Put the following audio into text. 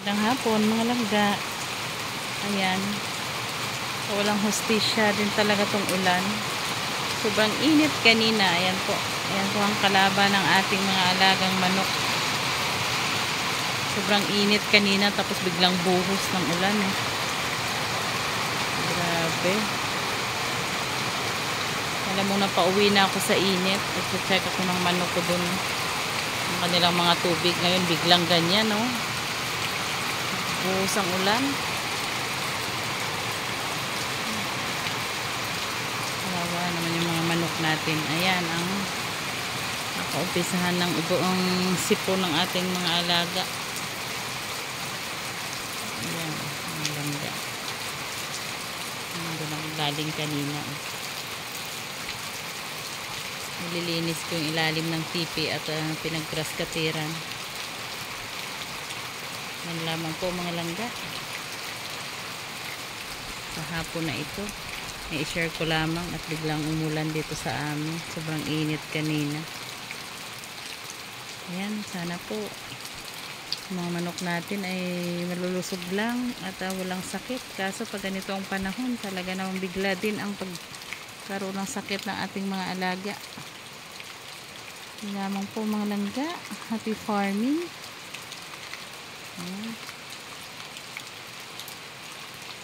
Magandang hapon mga langga. Ayan. So, walang hustisya din talaga tong ulan. Sobrang init kanina. Ayan po. Ayan po ang kalaban ng ating mga alagang manok. Sobrang init kanina tapos biglang buhos ng ulan eh. Grabe. Alam mo na pauwi na ako sa init. I-check ako ng manok ko dun. Ang kanilang mga tubig. Ngayon biglang ganyan no. Buhos ang ulan. Kawawa naman yung mga manok natin. Ayan ang nakaumpisahan ng buong sipo ng ating mga alaga. Ayan, ang ganda. Ang ganda galing kanina. Nililinis ko yung ilalim ng tipi at pinag-grass katiran. Yan lamang po mga langga. Sa hapon na ito, i-share ko lamang at biglang umulan dito sa amin. Sobrang init kanina. Ayan, sana po mga manok natin ay malulusog lang at walang sakit. Kaso pag ganito ang panahon, talaga namang bigla din ang pagkaroon ng sakit ng ating mga alaga. Yan lamang po mga langga. Happy farming. Ayan.